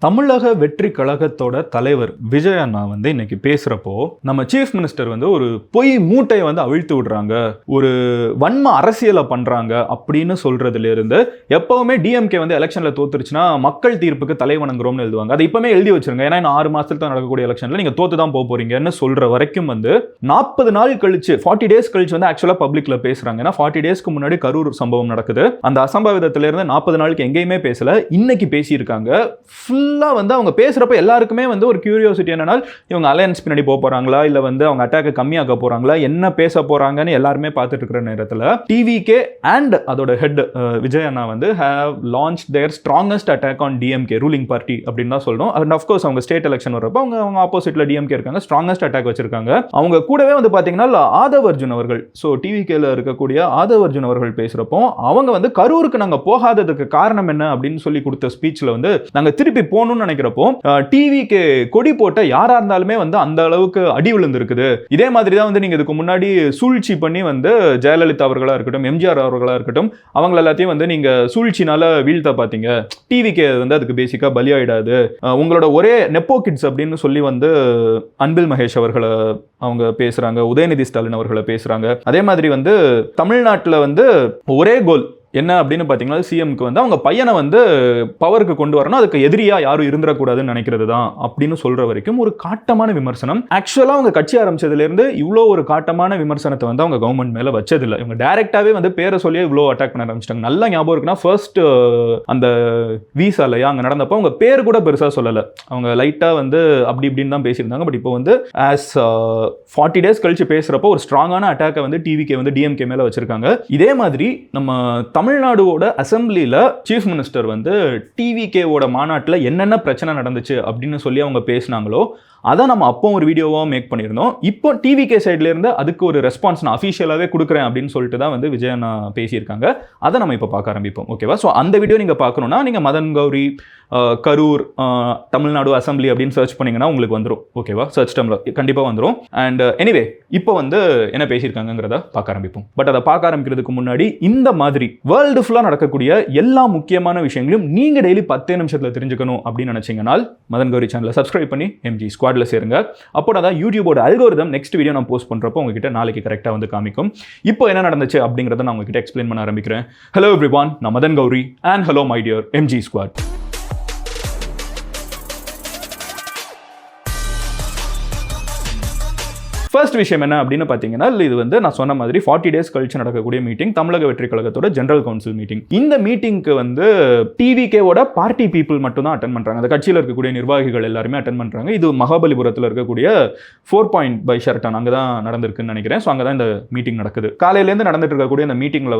தமிழக வெற்றி கழகத்தோட தலைவர் விஜய் அண்ணா இன்னைக்கு பேசுறப்போ நம்ம சீஃப் மினிஸ்டர் ஒரு பொய் மூட்டையை அவிழ்த்து விடுறாங்க, ஒரு வன்ம அரசியலை பண்றாங்க அப்படின்னு சொல்றதுல இருந்து எப்பவுமே டிஎம்கே எலெக்ஷன்ல தோத்துருச்சுன்னா மக்கள் தீர்ப்புக்கு தலை வணங்குறோம்னு எழுதுவாங்க. அதை இப்பவுமே எழுதி வச்சிருங்க, ஏன்னா இன்னும் 6 மாசத்துல தான் நடக்கக்கூடிய எலெக்ஷன்ல நீங்க தோத்து தான் போறீங்கன்னு சொல்ற வரைக்கும் 40 நாள் கழிச்சு 40 டேஸ் கழிச்சு ஆக்சுவலா பப்ளிக்ல பேசுறாங்க. ஏன்னா 40 டேஸ்க்கு முன்னாடி கரூர் சம்பவம் நடக்குது. அந்த அசம்பாவிதத்துல இருந்து 40 நாளுக்கு எங்கேயுமே பேசல, இன்னைக்கு பேசியிருக்காங்க. அவங்க பேசுறப்ப எல்லாருக்குமே ஒரு கியூரியாசிட்டி என்னன்னா இவங்க அலையன்ஸ் பின்னாடி போறாங்களா இல்ல அவங்க அட்டாக் கம்மியாக்க போறாங்களா, என்ன பேச போறாங்கன்னு எல்லாருமே பார்த்துட்டு இருக்கிற நேரத்தில் டிவிகே அண்ட் அதோட head Vijay Anna have launched their strongest attack on DMK ruling party அப்படின்னு தான் சொல்லணும். அண்ட் ஆஃப் கோர்ஸ் அவங்க ஸ்டேட் எலெக்ஷன் வரப்போ அவங்க ஆப்போசிட்ல டிஎம்கே இருக்காங்க, ஸ்ட்ராங்கஸ்ட் அட்டாக் வச்சிருக்காங்க. அவங்க கூடவே பாத்தீங்கன்னா ஆதவ் அர்ஜுன் அவர்கள், ஸோ டிவிகேல இருக்கக்கூடிய ஆதவ் அர்ஜுன் அவர்கள் பேசுறப்போ அவங்க கரூருக்கு நாங்க போகாததுக்கு காரணம் என்ன அப்படின்னு சொல்லி கொடுத்த ஸ்பீச்ல நாங்க திருப்பி போகணும்னு நினைக்கிறப்போ டிவிக்கு கொடி போட்ட யாரா இருந்தாலுமே அந்த அளவுக்கு அடி விழுந்திருக்குது. இதே மாதிரி தான் நீங்க இதுக்கு முன்னாடி சூழ்ச்சி பண்ணி ஜெயலலிதா அவர்களா இருக்கட்டும், எம்ஜிஆர் அவர்களா இருக்கட்டும், அவங்க எல்லாத்தையும் நீங்க சூழ்ச்சினால வீழ்த்த பாத்தீங்க. டிவிக்கு அதுக்கு பேசிக்கா பலியாயிடாது. உங்களோட ஒரே நெப்போ கிட்ஸ் அப்படின்னு சொல்லி அன்பில் மகேஷ் அவர்களை அவங்க பேசுறாங்க, உதயநிதி ஸ்டாலின் அவர்களை பேசுறாங்க. அதே மாதிரி தமிழ்நாட்டில் ஒரே கோல் என்ன அப்படின்னு பார்த்தீங்கன்னா சிஎம்க்கு அவங்க பையனை பவருக்கு கொண்டு வரணும், அதுக்கு எதிரியா யாரும் இருந்துடக்கூடாதுன்னு நினைக்கிறது தான் அப்படின்னு சொல்ற வரைக்கும் ஒரு காட்டமான விமர்சனம். ஆக்சுவலா அவங்க கட்சி ஆரம்பிச்சதுல இருந்து இவ்வளோ ஒரு காட்டமான விமர்சனத்தை அவங்க கவர்மெண்ட் மேல வச்சதில்லை. இவங்க டைரக்டாவே பேரை சொல்லியே இவ்வளோ அட்டாக் பண்ண ஆரம்பிச்சிட்டாங்க. நல்லா ஞாபகம் இருக்குன்னா ஃபர்ஸ்ட் அந்த வீசாலையா அங்க நடந்தப்போ அவங்க பேர் கூட பெருசா சொல்லலை, அவங்க லைட்டா அப்படி இப்படின்னு தான் பேசியிருந்தாங்க. பட் இப்போ ஆஸ் 40 டேஸ் கழிச்சு பேசுறப்போ ஒரு ஸ்ட்ராங்கான அட்டாக்கை டிவிகே டிஎம்கே மேல வச்சிருக்காங்க. இதே மாதிரி நம்ம தமிழ்நாடுவோட அசம்பிளியில சீஃப் மினிஸ்டர் டிவிகேவோட மாநாட்டில் என்னென்ன பிரச்சனை நடந்துச்சு அப்படின்னு சொல்லி அவங்க பேசினாங்களோ அதை நம்ம அப்போ ஒரு வீடியோவா மேக் பண்ணியிருந்தோம். இப்போ டிவிகே சைட்ல இருந்து அதுக்கு ஒரு ரெஸ்பான்ஸ் நான் அஃபிஷியலாவே கொடுக்குறேன் அப்படின்னு சொல்லிட்டு தான் விஜய் அண்ணா பேசியிருக்காங்க. அதை நம்ம இப்போ பார்க்க ஆரம்பிப்போம், ஓகேவா? ஸோ அந்த வீடியோ நீங்க பார்க்கணும்னா நீங்க மதன் கௌரி கரூர் தமிழ்நாடு அசம்பிளி அப்படின்னு சர்ச் பண்ணீங்கன்னா உங்களுக்கு வந்துடும், ஓகேவா? சர்ச் டம்ல கண்டிப்பா வந்துடும். அண்ட் எனிவே இப்போ என்ன பேசியிருக்காங்கிறத பார்க்க ஆரம்பிப்போம். பட் அதை பார்க்க ஆரம்பிக்கிறதுக்கு முன்னாடி இந்த மாதிரி வேர்ல்டு ஃபுல்லா நடக்கக்கூடிய எல்லா முக்கியமான விஷயங்களையும் நீங்க டெய்லி 10 நிமிஷத்துல தெரிஞ்சுக்கணும் அப்படின்னு நினைச்சீங்கன்னா மதன் கௌரி சேனலை சப்ஸ்கிரைப் பண்ணி எம்ஜி ஸ்குவாட்ல சேருங்க. அப்போ தான் யூடியூபோட அல்கோரிதம் நெக்ஸ்ட் வீடியோ நான் போஸ்ட் பண்றப்போ உங்ககிட்ட நாளைக்கு கரெக்டாக காமிக்கும். இப்போ என்ன நடந்துச்சு அப்படிங்கிறத நான் உங்ககிட்ட எக்ஸ்பிளைன் பண்ண ஆரம்பிக்கிறேன். ஹலோ எவ்ரிவான், நான் Madan Gowri and hello my dear MG squad. First விஷயம் என்ன அப்படின்னு பார்த்தீங்கன்னா இது நான் சொன்ன மாதிரி 40 டேஸ் கழிச்சு நடக்கக்கூடிய மீட்டிங், தமிழக வெற்றி கழகத்தோட ஜெனரல் கவுன்சில் மீட்டிங். இந்த மீட்டிங்க்கு டிவிகேவோட பார்ட்டி பீப்புள் மட்டும் தான் அட்டன் பண்றாங்க. அந்த கட்சியில் இருக்கக்கூடிய நிர்வாகிகள் எல்லாருமே அட்டன் பண்றாங்க. இது மகாபலிபுரத்தில் இருக்கக்கூடிய 4 பாயிண்ட் பை ஷெரட்டன் அங்கே தான் நடந்திருக்குன்னு நினைக்கிறேன். ஸோ அங்கே தான் இந்த மீட்டிங் நடக்குது. காலையிலேருந்து நடந்துட்டு இருக்கக்கூடிய இந்த மீட்டிங்ல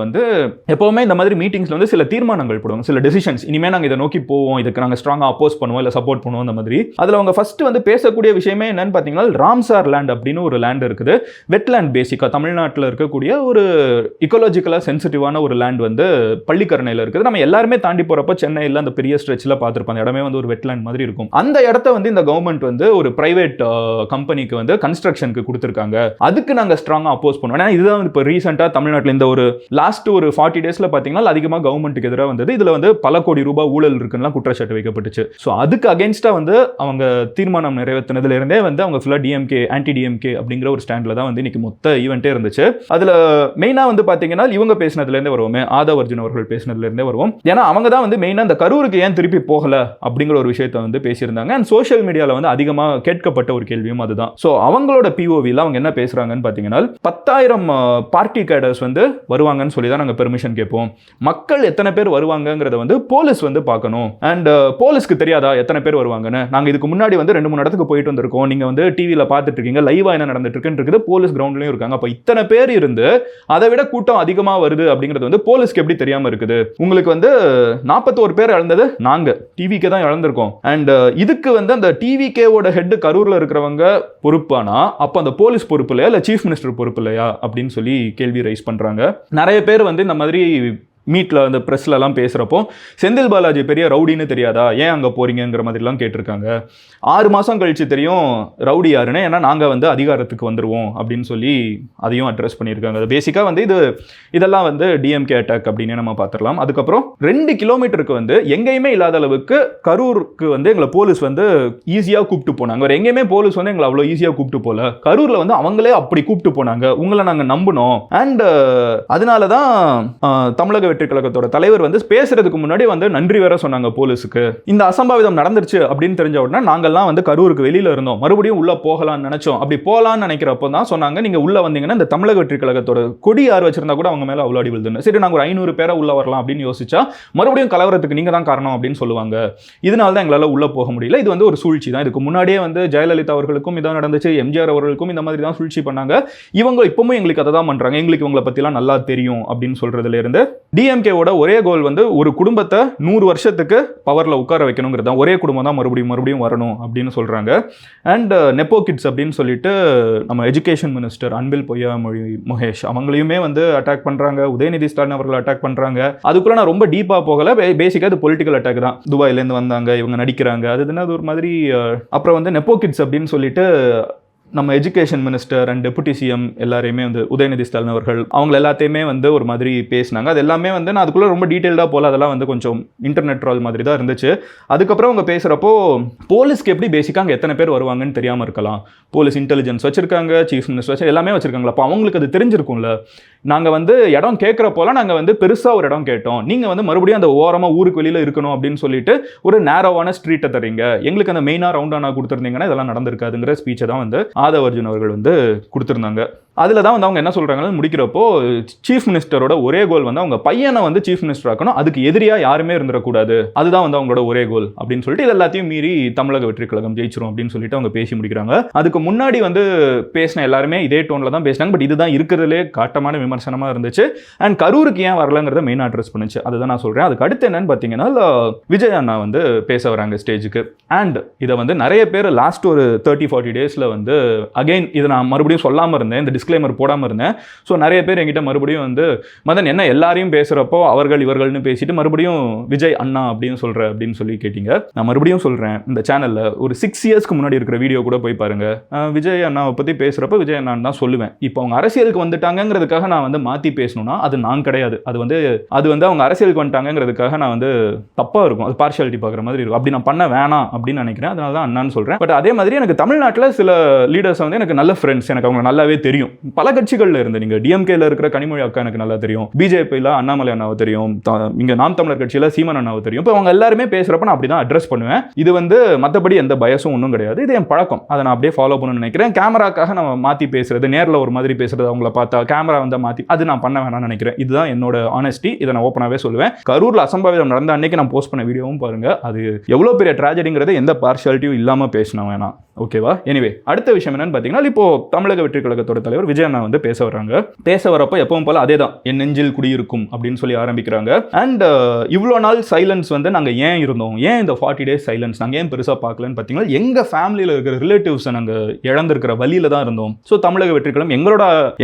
எப்பவுமே இந்த மாதிரி மீட்டிங்ஸ்ல சில தீர்மானங்கள் போடுவாங்க, சில டெசிஷன்ஸ். இனிமேல் நாங்கள் இதை நோக்கி போவோம், இதுக்கு நாங்கள் ஸ்ட்ராங்காக அப்போஸ் பண்ணுவோம் இல்லை சப்போர்ட் பண்ணுவோம். அந்த மாதிரி அதில் அவங்க ஃபர்ஸ்ட் பேசக்கூடிய விஷயமே என்னன்னு பார்த்தீங்கன்னா ராம்சார் லேண்ட் அப்படின்னு ஒரு லேண்ட் இருக்குது. வெட்லேண்ட் பேசிக்கா தமிழ்நாட்டில் இருக்கக்கூடிய ஒரு இக்கோலாஜிக்கலா சென்சிட்டிவான ஒரு லேண்ட் பள்ளிக்கரணையில் இருக்குது. நம்ம எல்லாருமே தாண்டி போறப்ப சென்னையில் அந்த பெரிய ஸ்ட்ரெச்ல பார்த்துருப்போம், அந்த இடமே ஒரு வெட்லேண்ட் மாதிரி இருக்கும். அந்த இடத்த இந்த கவர்மெண்ட் ஒரு பிரைவேட் கம்பெனிக்கு கன்ஸ்ட்ரக்ஷனுக்கு கொடுத்துருக்காங்க. அதுக்கு நாங்க ஸ்ட்ராங்கா அப்போஸ் பண்ணுவோம். ஏன்னா இதுதான் இப்போ ரீசெண்டா தமிழ்நாட்டில் இந்த ஒரு லாஸ்ட் ஒரு 40 டேஸ்ல பார்த்தீங்கன்னா அதிகமாக கவர்மெண்ட்டுக்கு எதிராக வந்தது. இதுல பல கோடி ரூபாய் ஊழல் இருக்குன்னு குற்றச்சாட்டு வைக்கப்பட்டுச்சு. ஸோ அதுக்கு அகேன்ஸ்டா அவங்க தீர்மானம் நிறைவேற்றினதுல இருந்தே அவங்க ஃபுல்லா டிஎம்கே ஆன்டி டிஎம்கே அப்படிங்கிற ஒரு ஸ்டாண்ட்ல தான் இன்னைக்கு மொத்த ஈவென்ட்டே இருந்துச்சு. அதுல மெயினா பாத்தீங்கன்னா இவங்க பேசினதுல இருந்தே வருவோமே, ஆதவ் அர்ஜுன் அவர்கள் பேசினதுல இருந்தே வருவோம். ஏன்னா அவங்க தான் மெயினா இந்த கரூருக்கு ஏன் திருப்பி போகல அப்படிங்கிற ஒரு விஷயத்தை பேசியிருந்தாங்க. அண்ட் சோஷியல் மீடியால அதிகமா கேட்கப்பட்ட ஒரு கேள்வியும் அதுதான். ஸோ அவங்களோட பிஓவில அவங்க என்ன பேசுறாங்கன்னு பாத்தீங்கன்னா 10,000 பார்ட்டி கேடர்ஸ் வருவாங்கன்னு சொல்லி தான் நாங்க பெர்மிஷன் கேட்போம். மக்கள் எத்தனை பேர் வருவாங்கிறத போலீஸ் பார்க்கணும். அண்ட் போலீஸ்க்கு தெரியாதா எத்தனை பேர் வருவாங்கன்னு? நாங்க இதுக்கு முன்னாடி 2-3 இடத்துக்கு போயிட்டு வந்திருக்கோம். நீங்க டிவியில பார்த்துட்டு இருக்கீங்க, லைவா என்ன நடந்துட்டு இருக்குது, போலீஸ் கிரவுண்ட்லயும் இருக்காங்க. அப்ப இத்தனை பேர் இருந்து அதை விட கூட்டம் அதிகமா வருது அப்படிங்கிறது போலீஸ்க்கு எப்படி தெரியாம இருக்குது? உங்களுக்கு 41 பேர் இழந்தது நாங்க டிவிக்கே தான் இழந்திருக்கோம். அண்ட் இதுக்கு அந்த டிவிகேவோட ஹெட் கரூர்ல இருக்கிறவங்க பொறுப்பானா அப்ப அந்த போலீஸ் பொறுப்பு இல்லையா இல்ல சீஃப் மினிஸ்டர் பொறுப்பு இல்லையா அப்படின்னு சொல்லி கேள்வி ரைஸ் பண்றாங்க. நிறைய பேர் இந்த மாதிரி மீட்டில் அந்த ப்ரெஸ்லலாம் பேசுகிறப்போ செந்தில் பாலாஜி பெரிய ரவுடின்னு தெரியாதா, ஏன் அங்கே போகிறீங்கிற மாதிரிலாம் கேட்டிருக்காங்க. 6 மாதம் கழிச்சு தெரியும் ரவுடி யாருன்னு, ஏன்னா நாங்கள் வந்து அதிகாரத்துக்கு வந்துடுவோம் அப்படின்னு சொல்லி அதையும் அட்ரஸ் பண்ணியிருக்காங்க. அது பேசிக்காக வந்து இதெல்லாம் வந்து டிஎம்கே அட்டாக் அப்படின்னு நம்ம பார்த்துடலாம். அதுக்கப்புறம் 2 கிலோமீட்டருக்கு வந்து எங்கேயுமே இல்லாத அளவுக்கு கரூருக்கு வந்து எங்களை போலீஸ் வந்து ஈஸியாக கூப்பிட்டு போனாங்க. வேறு எங்கேயுமே போலீஸ் வந்து எங்களை அவ்வளோ ஈஸியாக கூப்பிட்டு போகல, கரூரில் வந்து அவங்களே அப்படி கூப்பிட்டு போனாங்க, உங்களை நாங்கள் நம்பினோம். அண்ட் அதனால தான் தமிழக வெற்றி கழகத்தோட தலைவர் வந்து பேசுறதுக்கு முன்னாடி வந்து நன்றி வேற சொன்னாங்க போலீஸுக்கு. இந்த அசம்பாவிதம் நடந்துருச்சு அப்படின்னு தெரிஞ்ச உடனே நாங்கள்லாம் வந்து கரூருக்கு வெளியில இருந்தோம், மறுபடியும் உள்ள போகலாம்னு நினைச்சோம். அப்படி போகலான்னு நினைக்கிறப்போ தான் சொன்னாங்க, நீங்க உள்ள வந்தீங்கன்னா இந்த தமிழக வெற்றி கழகத்தோட கொடி யார் வச்சிருந்தா கூட அவங்க மேல அவ்வளோ அடி விழுதுன்னு. சரி, நாங்கள் ஒரு 500 பேரை உள்ள வரலாம் அப்படின்னு யோசிச்சா மறுபடியும் கலவரத்துக்கு நீங்க தான் காரணம் அப்படின்னு சொல்லுவாங்க. இதனால தான் எங்களால் உள்ள போக முடியல. இது வந்து ஒரு சூழ்ச்சி தான். இதுக்கு முன்னாடியே வந்து ஜெயலலிதா அவர்களுக்கும் இதான் நடந்துச்சு, எம்ஜிஆர் அவர்களுக்கும் இந்த மாதிரி தான் சூழ்ச்சி பண்ணாங்க. இவங்க இப்பவும் எங்களுக்கு அதை தான் பண்றாங்க, எங்களுக்கு இவங்களை பத்திலாம் நல்லா தெரியும் அப்படின்னு சொல்றதுல இருந்து டிஎம்கேவோட ஒரே கோல் வந்து ஒரு குடும்பத்தை 100 வருஷத்துக்கு பவர்ல உட்கார வைக்கணுங்கிறது தான். ஒரே குடும்பம் தான் மறுபடியும் வரணும் அப்படின்னு சொல்றாங்க. அண்ட் நெப்போ கிட்ஸ் அப்படின்னு சொல்லிட்டு நம்ம எஜுகேஷன் மினிஸ்டர் அன்பில் பொய்யாமொழி மகேஷ் அவங்களையுமே வந்து அட்டாக் பண்றாங்க, உதயநிதி ஸ்டாலின் அவர்கள் அட்டாக் பண்றாங்க. அதுக்குள்ள நான் ரொம்ப டீப்பா போகல, பேசிக்கா இது பொலிட்டிக்கல் அட்டாக் தான். துபாயில இருந்து வந்தாங்க, இவங்க நடிக்கிறாங்க, அது ஒரு மாதிரி. அப்புறம் வந்து நெப்போ கிட்ஸ் அப்படின்னு சொல்லிட்டு நம்ம education minister and deputy CM எல்லாரையுமே வந்து உதயநிதி ஸ்டாலின் அவர்கள் அவங்க எல்லாத்தையுமே வந்து ஒரு மாதிரி பேசினாங்க. அது எல்லாமே வந்து நான் அதுக்குள்ளே ரொம்ப டீட்டெயில்டாக போல, அதெல்லாம் வந்து கொஞ்சம் இன்டர்நெட் ட்ரால் மாதிரி தான் இருந்துச்சு. அதுக்கப்புறம் அவங்க பேசுகிறப்போ போலீஸ்க்கு எப்படி பேசிக்காக அங்கே எத்தனை பேர் வருவாங்கன்னு தெரியாமல் இருக்கலாம். போலீஸ் இன்டெலிஜென்ஸ் வச்சிருக்காங்க, சீஃப் மினிஸ்டர் வச்சு எல்லாமே வச்சிருக்காங்களா, அப்போ அவங்களுக்கு அது தெரிஞ்சிருக்கும்ல. நாங்கள் வந்து இடம் கேட்குறப்போலாம் நாங்கள் வந்து பெருசாக ஒரு இடம் கேட்டோம், நீங்கள் வந்து மறுபடியும் அந்த ஓரமாக ஊருக்கு வெளியில் இருக்கணும் அப்படின்னு சொல்லிட்டு ஒரு நேரோவான ஸ்ட்ரீட்டை தரீங்க, எங்களுக்கு அந்த மெயினாக ரவுண்டானா கொடுத்துருந்தீங்கன்னா இதெல்லாம் நடந்திருக்காதுங்கிற ஸ்பீச்சை தான் வந்து ஆதவ் அர்ஜுன் அவர்கள் வந்து கொடுத்துருந்தாங்க. அதில் தான் வந்து அவங்க என்ன சொல்கிறாங்கன்னு முடிக்கிறப்போ சீஃப் மினிஸ்டரோட ஒரே கோல் வந்து அவங்க பையனை வந்து சீஃப் மினிஸ்டர் ஆக்கணும், அதுக்கு எதிரியாக யாருமே இருந்துடக்கூடாது, அதுதான் வந்து அவங்களோட ஒரே கோல் அப்படின்னு சொல்லிட்டு இது எல்லாத்தையும் மீறி தமிழக வெற்றி கழகம் ஜெயிச்சிரும் அப்படின்னு சொல்லிட்டு அவங்க பேசி முடிக்கிறாங்க. அதுக்கு முன்னாடி வந்து பேசின எல்லாருமே இதே டோனில் தான் பேசினாங்க. பட் இதுதான் இருக்கிறதுலே காட்டமான விமர்சனமாக இருந்துச்சு. அண்ட் கரூருக்கு ஏன் வரலங்கிறத மெயின் அட்ரஸ் பண்ணுச்சு, அதுதான் நான் சொல்கிறேன். அதுக்கு அடுத்து என்னன்னு பார்த்தீங்கன்னா விஜய் அண்ணா வந்து பேச வராங்க ஸ்டேஜுக்கு. அண்ட் இதை வந்து நிறைய பேர் லாஸ்ட் ஒரு 30-40 டேஸில் வந்து அகைன் இதை நான் மறுபடியும் சொல்லாமல் இருந்தேன், இந்த டிஸ்க்ளைமர் போடாமல் இருந்தேன். ஸோ நிறைய பேர் என்கிட்ட மறுபடியும் வந்து மதன் என்ன எல்லாரையும் பேசுகிறப்போ அவர்கள் இவர்கள்னு பேசிட்டு மறுபடியும் விஜய் அண்ணா அப்படின்னு சொல்கிற அப்படின்னு சொல்லி கேட்டீங்க. நான் மறுபடியும் சொல்கிறேன், இந்த சேனலில் ஒரு 6 இயர்ஸ்க்கு முன்னாடி இருக்கிற வீடியோ கூட போய் பாருங்க. விஜய் அண்ணாவை பற்றி பேசுகிறப்ப விஜய் அண்ணான்னு தான் சொல்லுவேன். இப்போ அவங்க அரசியலுக்கு வந்துட்டாங்கிறதுக்காக நான் வந்து மாற்றி பேசணும்னா அது நான் கிடையாது. அது வந்து அவங்க அரசியலுக்கு வந்துட்டாங்கிறதுக்காக நான் வந்து தப்பாக இருக்கும், அது பார்ஷியாலிட்டி பார்க்குற மாதிரி இருக்கும். அப்படி நான் பண்ண வேணாம் அப்படின்னு நினைக்கிறேன். அதனால தான் அண்ணான்னு சொல்கிறேன். பட் அதே மாதிரி எனக்கு தமிழ்நாட்டில் சில லீடர்ஸ் வந்து எனக்கு நல்ல ஃப்ரெண்ட்ஸ், எனக்கு அவங்க நல்லாவே தெரியும். பல கட்சிகளில் இருந்து, நீங்கள் டிஎம்கேல இருக்கிற கனிமொழி அக்கா எனக்கு நல்லா தெரியும், பிஜேபியில் அண்ணாமலை அண்ணாவை தெரியும், இங்கே நாம் தமிழர் கட்சியில் சீமான் அண்ணாவை தெரியும். இப்போ அவங்க எல்லாருமே பேசுகிறப்ப நான் அப்படி தான் அட்ரஸ் பண்ணுவேன். இது வந்து மற்றபடி எந்த பயசும் ஒன்றும் கிடையாது, இது என் பழக்கம், அதை நான் அப்படியே ஃபாலோ பண்ணணும்னு நினைக்கிறேன். கேமராக்காக நம்ம மாற்றி பேசுறது, நேரில் ஒரு மாதிரி பேசுறது, அவங்கள பார்த்தா கேமரா வந்து மாற்றி அது நான் பண்ண வேணாம்னு நினைக்கிறேன். இதுதான் என்னோட ஆனஸ்டி, இதை நான் ஓப்பனாகவே சொல்லுவேன். கரூரில் அசம்பாவிதம் நடந்த அன்னைக்கு நான் போஸ்ட் பண்ண வீடியோவும் பாருங்க, அது எவ்வளோ பெரிய ட்ராஜடிங்கிறது எந்த பார்ஷியாலிட்டியும் இல்லாமல் பேசினேன் வேணாம். ஓகேவா? எனிவே அடுத்த விஷயம் என்னன்னு பார்த்தீங்கன்னா, இப்போ தமிழக வெற்றி கழகத்தோட தலைவர் விஜய் அண்ணா வந்து பேச வர்றாங்க. பேச வரப்போ எப்பவும் போல அதே தான், என் நெஞ்சில் குடியிருக்கும் அப்படின்னு சொல்லி ஆரம்பிக்கிறாங்க. அண்ட் இவ்வளோ நாள் சைலன்ஸ் வந்து நாங்கள் ஏன் இருந்தோம், ஏன் இந்த 40 days சைலன்ஸ் நாங்கள் ஏன் பெருசாக பார்க்கலன்னு பார்த்தீங்கன்னா, எங்கள் ஃபேமிலியில் இருக்கிற ரிலேட்டிவ்ஸை நாங்கள் இழந்திருக்கிற வழியில தான் இருந்தோம். ஸோ தமிழக வெற்றி கழகம்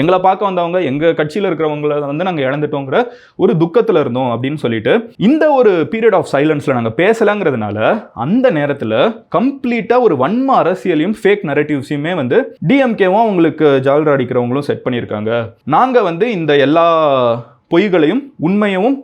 எங்களை பார்க்க வந்தவங்க, எங்கள் கட்சியில் இருக்கிறவங்களை வந்து நாங்கள் இழந்துட்டோங்கிற ஒரு துக்கத்தில் இருந்தோம் அப்படின்னு சொல்லிட்டு இந்த ஒரு பீரியட் ஆஃப் சைலன்ஸில் நாங்கள் பேசலாங்கிறதுனால அந்த நேரத்தில் கம்ப்ளீட்டாக ஒரு வன்ம அரசியலையும் ஃபேக் நரேட்டிவ்ஸையுமே வந்து டிஎம்கேவும் உங்களுக்கு ஜால்ரா அடிக்கிறவங்களும் செட் பண்ணியிருக்காங்க. நாங்கள் வந்து இந்த எல்லா பொய்களையும் உண்மையும்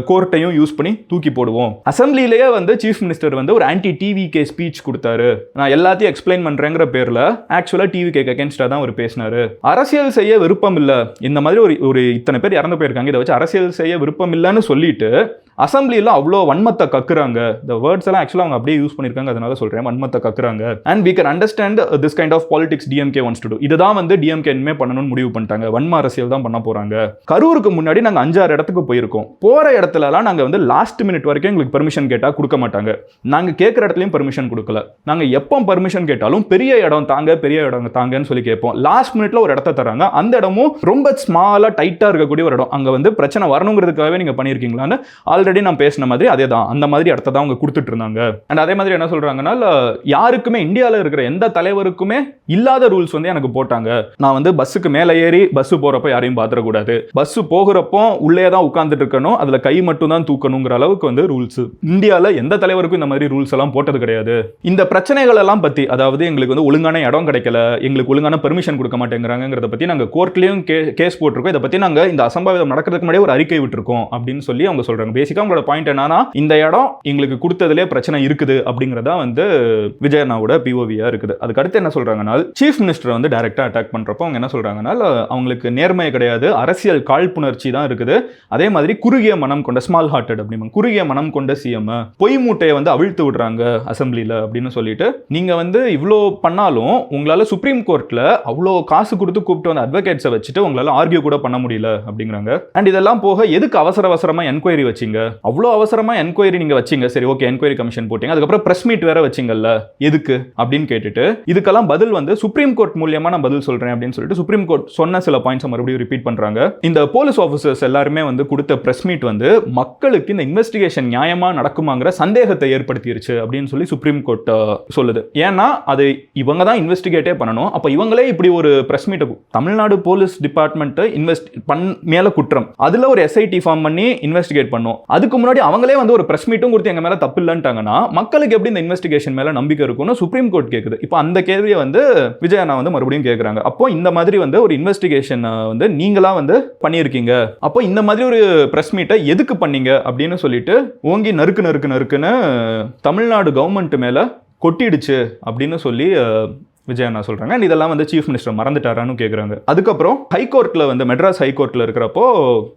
கோர்ட்டையும் யூஸ் பண்ணி தூக்கி போடுவோம். அசம்பிளிலேயே வந்து சீஃப் மினிஸ்டர் வந்து ஒரு ஆன்டி டிவிகே ஸ்பீச் கொடுத்தாரு, நான் எல்லாத்தையும் எக்ஸ்பிளைன் பண்றேங்கிற பேர்ல ஆக்சுவலா டிவிகே அகேன்ஸ்டா தான் அவர் பேசினாரு. அரசியல் செய்ய விருப்பம் இல்லை, இந்த மாதிரி ஒரு இத்தனை பேர் இறந்து போயிருக்காங்க, இதை வச்சு அரசியல் செய்ய விருப்பம் இல்லைன்னு சொல்லிட்டு அசம்பிளியில் அவ்வளோ வன்மத்தை கக்குறாங்க. இந்த வேர்ட்ஸ் எல்லாம் ஆக்சுவலாக அவங்க அப்படியே யூஸ் பண்ணியிருக்காங்க, அதனால சொல்கிறேன், வன்மத்தை கக்குறாங்க. And we can understand this kind of politics DMK wants to do. இதுதான் வந்து டிஎம்கே இனிமே பண்ணணும்னு முடிவு பண்ணிட்டாங்க, வன்ம அரசியல் தான் பண்ண போகிறாங்க. கரூருக்கு முன்னாடி நாங்கள் 5-6 இடத்துக்கு போயிருக்கோம். போகிற இடத்துலலாம் நாங்கள் வந்து லாஸ்ட் மினிட் வரைக்கும் எங்களுக்கு பெர்மிஷன் கேட்டால் கொடுக்க மாட்டாங்க. நாங்கள் கேட்குற இடத்துலையும் பெர்மிஷன் கொடுக்கல. நாங்கள் எப்போ பெர்மிஷன் கேட்டாலும் பெரிய இடம் தாங்கன்னு சொல்லி கேட்போம். லாஸ்ட் மினிட்ல ஒரு இடத்த தராங்க, அந்த இடமும் ரொம்ப ஸ்மாலாக டைட்டாக இருக்கக்கூடிய ஒரு இடம். அங்கே வந்து பிரச்சனை வரணுங்கிறதுக்காகவே நீங்கள் பண்ணியிருக்கீங்களான்னு ஆல்ரெடி நான் பேசின மாதிரி அதே தான், அந்த மாதிரி இடத்த தான் அவங்க கொடுத்துட்டு இருந்தாங்க. அண்ட் அதே மாதிரி என்ன சொல்றாங்கன்னா, யாருக்குமே இந்தியாவில் இருக்கிற எந்த தலைவருக்குமே இல்லாத ரூல்ஸ் வந்து எனக்கு போட்டாங்க. நான் வந்து பஸ்ஸுக்கு மேலே ஏறி பஸ் போறப்ப யாரையும் பாத்திரக்கூடாது, பஸ் போகிறப்போ உள்ளே தான் உட்கார்ந்துட்டு இருக்கணும், அதுல கை மட்டும் தான் தூக்கணுங்கிற அளவுக்கு வந்து ரூல்ஸ். இந்தியாவில் எந்த தலைவருக்கும் இந்த மாதிரி ரூல்ஸ் எல்லாம் போட்டது கிடையாது. இந்த பிரச்சனைகள் எல்லாம் பத்தி, அதாவது எங்களுக்கு வந்து ஒழுங்கான இடம் கிடைக்கல, எங்களுக்கு ஒழுங்கான பெர்மிஷன் கொடுக்க மாட்டேங்கிறாங்கிறத பத்தி நாங்க கோர்ட்லயும் கேஸ் போட்டிருக்கோம். இதை பத்தி நாங்க இந்த அசம்பாவிதம் நடக்கிறதுக்கு முன்னாடியே ஒரு அறிக்கை விட்டுருக்கோம் அப்படின்னு சொல்லி அவங்க சொல்றாங்க. பேசிக்கா அவங்களோட பாயிண்ட் என்னன்னா, இந்த இடம் எங்களுக்கு கொடுத்ததுலே பிரச்சனை இருக்குது அப்படிங்கறதா வந்து விஜய் அண்ணாவோட பிஓவியா இருக்குது. அதுக்கு அடுத்து என்ன சொல்றாங்கன்னா, சீஃப் மினிஸ்டர் வந்து டைரக்டா அட்டாக் பண்றப்போ அவங்க என்ன சொல்றாங்கன்னா, அவங்களுக்கு நேர்மை கிடையாது, அரசியல் காழ்ப்புணர்ச்சி தான் இருக்குது, அதே மாதிரி குறுகிய மனம் கொண்ட ஸ்மால் ஹார்ட்டட் அப்படிமா குறுகிய மனம் கொண்ட சிஎம் பொய் மூட்டையை வந்து அவிழ்த்து விடுறாங்க அசம்பிளில அப்படின்னு சொல்லிட்டு, நீங்க வந்து இவ்வளோ பண்ணாலும் உங்களால சுப்ரீம் கோர்ட்ல அவ்வளோ காசு கொடுத்து கூப்பிட்டு வந்து அட்வொகேட்ஸை வச்சுட்டு உங்களால ஆர்கியூ கூட பண்ண முடியல அப்படிங்கிறாங்க. அண்ட் இதெல்லாம் போக எதுக்கு அவசரமா என்கொயரி வச்சிங்க, அவ்வளோ அவசரமா என்கொயரி நீங்க வச்சிங்க, சரி ஓகே என்கொயரி கமிஷன் போட்டீங்க, அதுக்கப்புறம் பிரஸ் மீட் வேற வச்சிங்கல்ல, எதுக்கு அப்படின்னு கேட்டுட்டு இதுக்கெல்லாம் பதில் வந்து சுப்ரீம் கோர்ட் மூலமா நான் பதில் சொல்றேன் அப்படின்னு சொல்லிட்டு சுப்ரீம் கோர்ட் சொன்ன சில பாயிண்ட்ஸ் மறுபடியும் ரிப்பீட் பண்றாங்க. இந்த போலீஸ் ஆஃபீஸர்ஸ் எல்லாருமே வந்து கொடுத்த பிரஸ் மீட் வந்து மக்களுக்கு இந்த இன்வெஸ்டிகேஷன் நியாயமா நடக்குமாங்கிற சந்தேகத்தை ஏற்படுத்திருச்சு அப்படின்னு சொல்லி சுப்ரீம் கோர்ட் சொல்லுது. ஏன்னா அது இவங்க தான் இன்வெஸ்டிகேட்டே பண்ணணும். அப்ப இவங்களே இப்படி ஒரு press meet, Tamil Nadu police department மேல குற்றம், அதுல ஒரு எஸ்ஐடி ஃபார்ம் பண்ணி இன்வெஸ்டிகேட் பண்ணும், அதுக்கு முன்னாடி அவங்களே வந்து ஒரு பிரஸ் மீட்டும் கொடுத்து எங்க மேல தப்பு இல்லைன்ட்டாங்கன்னா மக்களுக்கு எப்படி இந்த இன்வெஸ்டிகேஷன் மேல நம்பிக்கை இருக்கும்னு சுப்ரீம் கோர்ட் கேக்குது. இப்போ அந்த கேள்வியை வந்து விஜய் அண்ணா வந்து மறுபடியும் கேட்கறாங்க. அப்போ இந்த மாதிரி வந்து ஒரு இன்வெஸ்டிகேஷன் வந்து நீங்களா வந்து பண்ணியிருக்கீங்க, அப்போ இந்த மாதிரி ஒரு பிரஸ் மீட்டை எதுக்கு பண்ணீங்க அப்படின்னு சொல்லிட்டு ஓங்கி நறுக்குன்னு தமிழ்நாடு கவர்மெண்ட் மேல கொட்டிடுச்சு அப்படின்னு சொல்லி விஜய் அண்ணா சொல்றாங்க. அண்ட் இதெல்லாம் வந்து சீஃப் மினிஸ்டர் மறந்துட்டாரான்னு கேட்குறாங்க. அதுக்கப்புறம் ஹைகோர்ட்ல வந்து மெட்ராஸ் ஹைகோர்ட்ல இருக்கிறப்போ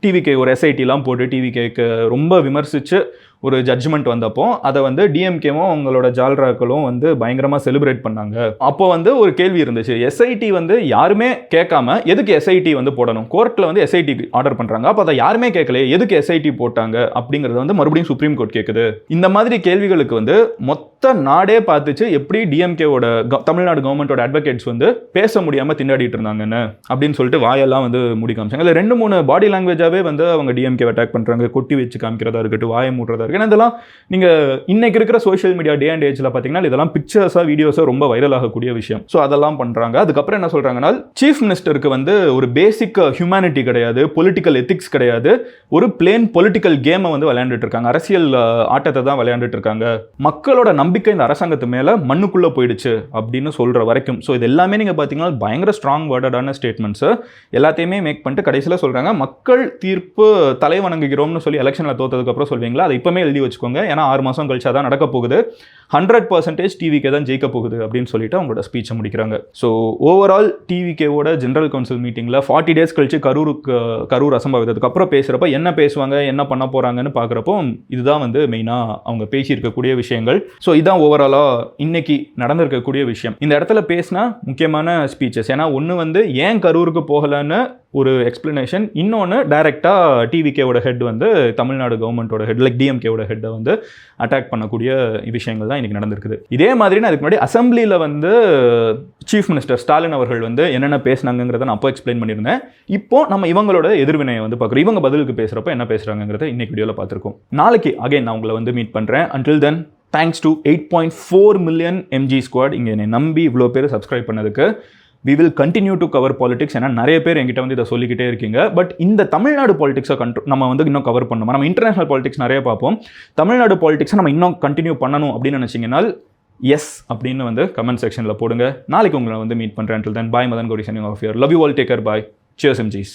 டிவிகே ஒரு எஸ்ஐடிலாம் போட்டு டிவிகேக்கு ரொம்ப விமர்சிச்சு ஒரு ஜட்ஜ்மெண்ட் வந்தப்போ அதை வந்து டிஎம்கேவும் அவங்களோட ஜால்ராக்களும் வந்து பயங்கரமா செலிப்ரேட் பண்ணாங்க. அப்போ வந்து ஒரு கேள்வி இருந்துச்சு, எஸ்ஐடி வந்து யாருமே கேட்காம எதுக்கு எஸ்ஐடி வந்து போடணும், கோர்ட்ல வந்து எஸ்ஐடி ஆர்டர் பண்றாங்க, அப்போ அதை யாருமே கேட்கல, எதுக்கு எஸ்ஐடி போட்டாங்க அப்படிங்கறது வந்து மறுபடியும் சுப்ரீம் கோர்ட் கேட்குது. இந்த மாதிரி கேள்விகளுக்கு வந்து மொத்த நாடே பார்த்துச்சு எப்படி டிஎம்கேவோட தமிழ்நாடு கவர்மெண்டோட அட்வொகேட்ஸ் வந்து பேச முடியாம திண்டாடிட்டு இருந்தாங்கன்னு அப்படின்னு சொல்லிட்டு வாயெல்லாம் வந்து மூடி காமிச்சாங்க. இல்லை 2-3 பாடி லாங்குவேஜாவே வந்து அவங்க டிஎம்கே அட்டாக் பண்றாங்க, கொட்டி வச்சு காமிக்கிறதா இருக்கட்டும், வாயை மூடுறதா. இதெல்லாம் நீங்க இன்னைக்கு இருக்கிற சோஷியல் மீடியா டே அண்ட் ஏஜ்ல பாத்தீங்கன்னா இதெல்லாம் பிக்சர்ஸா வீடியோஸா ரொம்ப வைரல் ஆகக்கூடிய விஷயம். சோ அதெல்லாம் பண்றாங்க. அதுக்கப்புறம் என்ன சொல்றாங்கன்னா, சீஃப் மினிஸ்டருக்கு வந்து ஒரு பேசிக் ஹியூமனிட்டி கிடையாது, பொலிட்டிக்கல் எத்திக்ஸ் கிடையாது, ஒரு பிளேன் பொலிட்டிக்கல் கேமை வந்து விளையாண்டுட்டு இருக்காங்க, அரசியல் ஆட்டத்தை தான் விளையாண்டுட்டு இருக்காங்க, மக்களோட நம்பிக்கை இந்த அரசாங்கத்து மேல மண்ணுக்குள்ள போயிடுச்சு அப்படின்னு சொல்ற வரைக்கும். ஸோ இது எல்லாமே நீங்க பாத்தீங்கன்னா பயங்கர ஸ்ட்ராங் வேர்டடான ஸ்டேட்மெண்ட்ஸ் எல்லாத்தையுமே மேக் பண்ணிட்டு கடைசியில் சொல்றாங்க, மக்கள் தீர்ப்பு தலை வணங்குகிறோம்னு சொல்லி எலெக்ஷன்ல தோத்ததுக்கு அப்புறம் சொல்வீங்களா, அதை இப்பவுமே எழுதி வச்சுக்கோங்க, ஏன்னா 6 மாசம் கழிச்சா தான் நடக்க போகுது, 100% டிவிகே தான் ஜெயிக்க போகுது அப்படின்னு சொல்லிட்டு அவங்களோட ஸ்பீச்சை முடிக்கிறாங்க. ஸோ ஓவரால் டிவிகேவோட ஜெனரல் கவுன்சில் மீட்டிங்ல 40 டேஸ் கழிச்சு கரூர் அசம்பாவிதத்துக்கு அப்புறம் பேசுறப்ப என்ன பேசுவாங்க, என்ன பண்ண போறாங்கன்னு பாக்குறப்போ இதுதான் வந்து மெயினா அவங்க பேசியிருக்கக்கூடிய விஷயங்கள். ஸோ இதுதான் ஓவராலா இன்னைக்கு நடந்திருக்கக்கூடிய விஷயம். இந்த இடத்துல பேசினா முக்கியமான ஸ்பீச்சஸ், ஏன்னா ஒன்று வந்து ஏன் கரூருக்கு போகலன்னு ஒரு எக்ஸ்பிளனேஷன், இன்னொன்று டைரக்டாக டிவிகேவோட ஹெட் வந்து தமிழ்நாடு கவர்மெண்ட்டோட ஹெட் லைக் டிஎம்கேவோட ஹெட்டை வந்து அட்டாக் பண்ணக்கூடிய விஷயங்கள் தான் இன்றைக்கி நடந்திருக்குது. இதே மாதிரி நான் அதுக்கு முன்னாடி அசம்பிளியில் வந்து சீஃப் மினிஸ்டர் ஸ்டாலின் அவர்கள் வந்து என்னென்ன பேசினாங்கிறத நான் அப்போ எக்ஸ்பிளைன் பண்ணியிருந்தேன். இப்போ நம்ம இவங்களோட எதிர்வினையை வந்து பார்க்குறோம், இவங்க பதிலுக்கு பேசுகிறப்ப என்ன பேசுகிறாங்கிறத இன்னைக்கு வீடியோவில் பார்த்துருக்கோம். நாளைக்கு அகைன் நான் உங்களை வந்து மீட் பண்ணுறேன். Until then thanks to 8.4 million MG squad இங்கே என்னை நம்பி இவ்வளோ பேர் சப்ஸ்கிரைப் பண்ணதுக்கு. we will continue to cover politics. ஏன்னா நிறைய பேர் என்கிட்ட வந்து இதை சொல்லிக்கிட்டே இருக்கீங்க. பட் இந்த தமிழ்நாடு பாலிடிக்ஸை நம்ம வந்து இன்னும் கவர் பண்ணணும். நம்ம இன்டர்நேஷனல் பாலிடிக்ஸ் நிறைய பார்ப்போம், தமிழ்நாடு பாலிடிக்ஸை நம்ம இன்னும் கண்டினியூ பண்ணணும் அப்படின்னு நினச்சிங்கன்னா எஸ் அப்படின்னு வந்து கமெண்ட் செக்ஷனில் போடுங்க. நாளைக்கு உங்களை வந்து மீட் பண்ணுறேன். until then bye, Madan Gauri signing off here. Love you all, take care, bye. Cheers MGs.